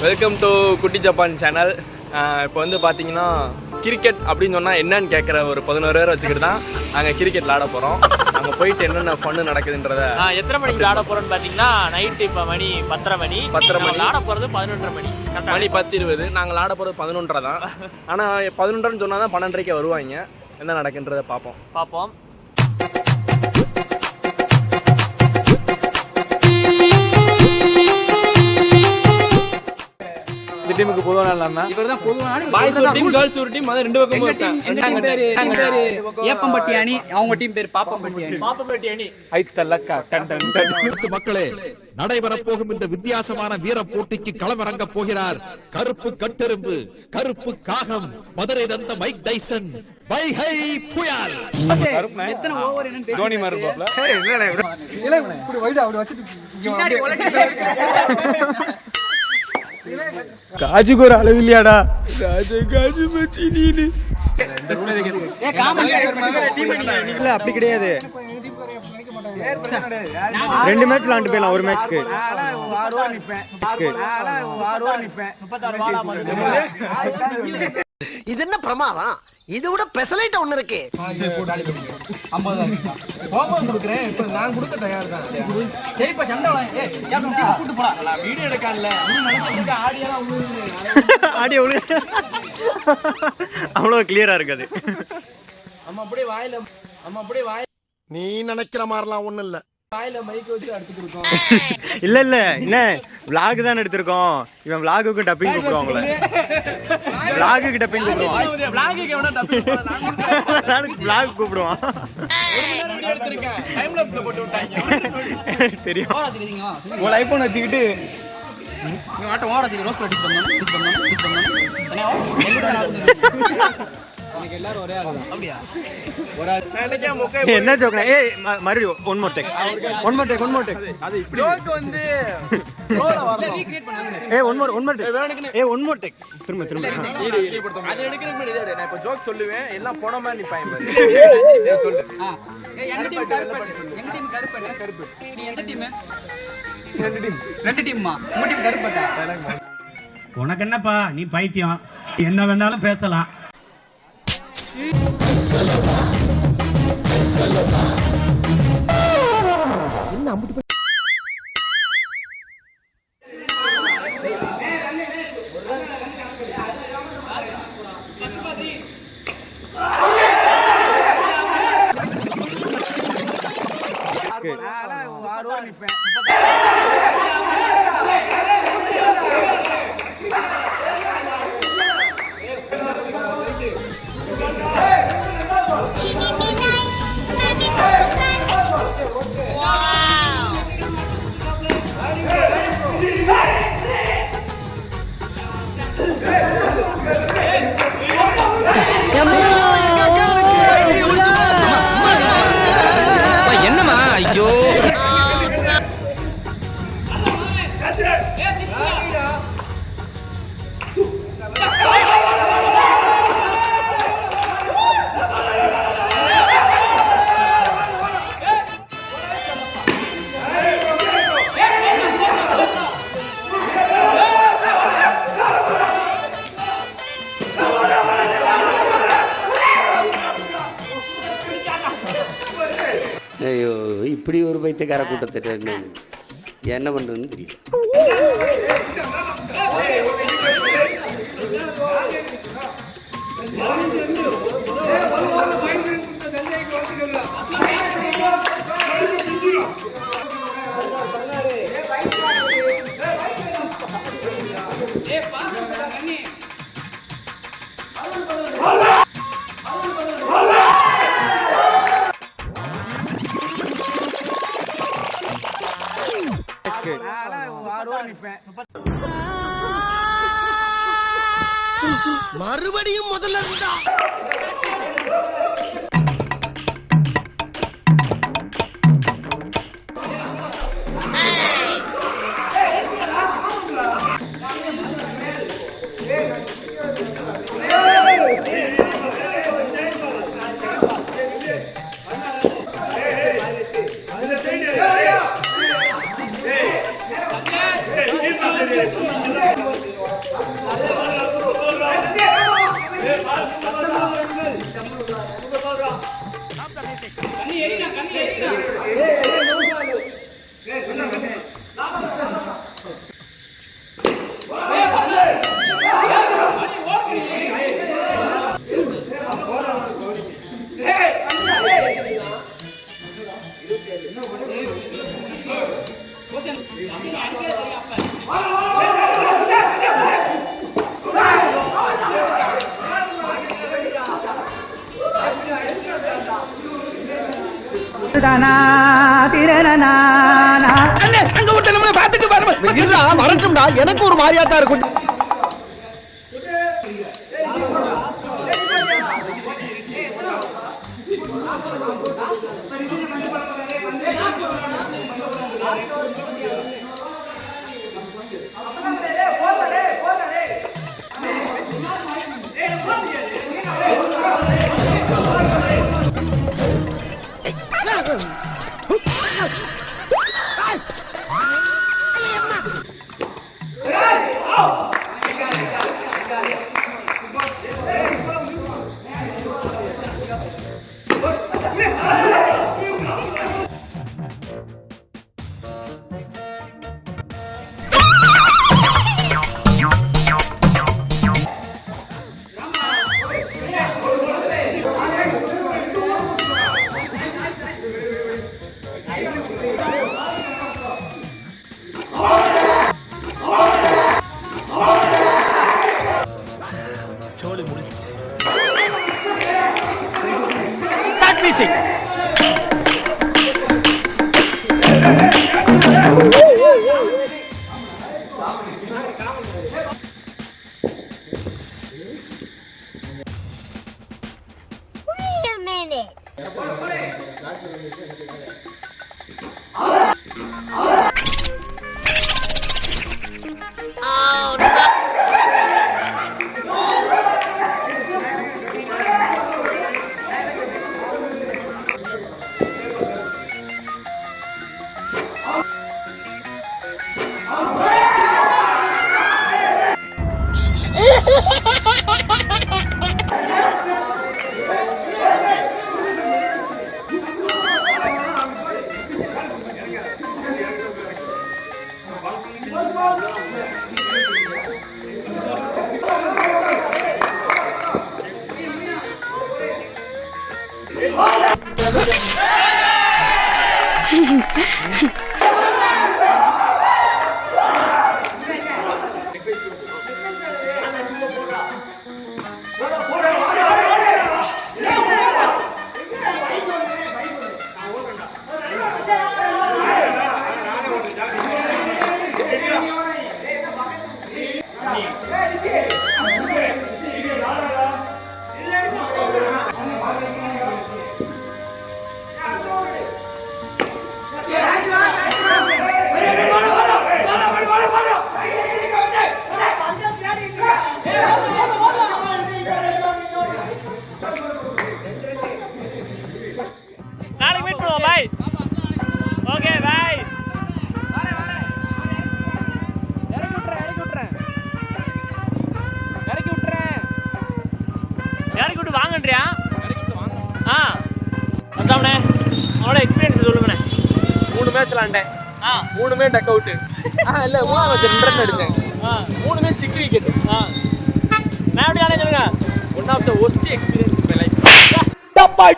Welcome to குட்டி Japan channel. இப்போ வந்து பார்த்தீங்கன்னா கிரிக்கெட் அப்படின்னு சொன்னால் என்னன்னு கேட்குற ஒரு 11 பேர் வச்சுக்கிட்டு தான் நாங்கள் கிரிக்கெட் விளாட போகிறோம். அங்கே போயிட்டு என்னென்ன ஃபன்னு நடக்குதுன்றத எத்தனை மணிக்கு விளாட போகிறோன்னு பார்த்தீங்கன்னா நைட்டு இப்போ மணி 10:30 மணி விளாட போகிறது 11:30 மணி 10:20. நாங்கள் விளாட போகிறது 11:30 தான். ஆனால் 11:30ன்னு சொன்னால் தான் 12:30 வருவாங்க. என்ன நடக்குன்றதை பார்ப்போம். டீமுக்கு பொதுவான இல்லாம இவர்தான் பொதுவான பாய்ஸ் ஒரு டீம் கேர்ள்ஸ் ஒரு டீம் அது ரெண்டு பக்கம் எங்க டீம் பேரு ஏப்பம்பட்டி அணி அவங்க டீம் பேரு பாப்பம்பட்டி அணி ஐத்தலக்கா டன் டன் டன். மக்களே, நடைபெறப் போகும் இந்த வித்தியாசமான வீர போட்டிக்கு களமிறங்க போகிறார் கருப்பு கட்டெரும்பு, கருப்பு காகம், மதுரை தந்த மைக் டைசன், வைகை புயல். எத்தனை ஓவர் என்னன்னு தோனி மாதிரி இருப்பாப்ல. இல்ல இப்படி வைடா அப்படி வச்சிட்டு காஜுக்கு ஒரு அளவு இல்லையாடா. காஜு மச்சி நீனு இல்ல அப்படி கிடையாது. 2 மேட்ச் விளாண்டு போயிடலாம் ஒரு மேட்ச்க்கு. இது என்ன பிரமாதம்? இது விட பெசலைட் ஒண்ணு இருக்கு. நான் கொடுக்க தயார் தான். சரிப்பா சண்டை கூட்டு போலாம். வீடியோ எடுக்கல ஆடியோ அவ்வளோ கிளியரா இருக்காது. நம்ம அப்படியே வாயில நீ நினைக்கிற மாதிரிலாம் ஒண்ணு இல்ல. வாயில மைக் வச்சு எடுத்துட்டு இருக்கோம். இல்ல என்ன vlog தான் எடுத்திருக்கோம். இவன் vlogக்கு டப்பிங் கூப்பிடுவாங்களே. vlogக்கு டப்பிங் கூப்பிடுவான். vlogக்கு எவனா டப்பிங் கூப்பிடுவான். நான் vlog கூப்பிடுவான். ஒரு மணி நேரம் வீடியோ எடுத்துர்க்கேன். டைம் லாப்ஸ்ல போட்டு விட்டாங்க. தெரியும். உங்க ஐபோன் வச்சுக்கிட்டு நீங்க ஆட்ட ஓடறதுக்கு ரோஸ் பிராக்டீஸ் பண்ணனும். எனக்கு எல்லாரும் ஒரே ஆளு தான். அப்படியே ஒரு ஆளு நாளைக்கே மொக்கை என்ன ஜோக்னா மறுபடியும் ஒன் மோர் டேக். அது இப்படி ஜோக் வந்து ரோல வரல ரீக்ரியேட் பண்ணாங்க. One more take. One more take. திரும்ப அது எடுக்கிறதுக்கு முன்னாடி நான் இப்ப ஜோக் சொல்லுவேன். எல்லாம் போன மாதிரி நிப்பாங்க பாரு. சொல்லு. எங்க டீம் கருப்பு. நீ எந்த டீம்? ரெண்டு டீம்மா. உங்க டீம் கருப்பட்டா. உனக்கு என்னப்பா, நீ பைத்தியம், என்ன வேணாலும் பேசலாம். என்னமா ஐயோ ஐயோ, இப்படி ஒரு பைத்தியக்கார கூட்டத்தை என்ன பண்றதுன்னு தெரியும். மறுபடியும் முதல்ல இருந்தா வரட்டும்டா, எனக்கு ஒரு மாதிரியா தான் இருக்கும். Wait a minute. நாளைக்கு மீட் பண்ணுவோம். பை. Okay bye. இறக்கி விட்டு வாங்கன்றியா? ஆ அசாமண்ணே, அவனோட எக்ஸ்பீரியன்ஸ் சொல்லுங்கண்ணே. 3 மேட்ச் விளாண்டேன். 3மே டக் அவுட்டு. இல்லை 3 மேட்ச் 2 ரன் அடித்தேன். 3மே ஸ்டிக் விக்கெட்டு. நான் எப்படி ஆனேன் சொல்லுங்க. One of the worst experience in my life.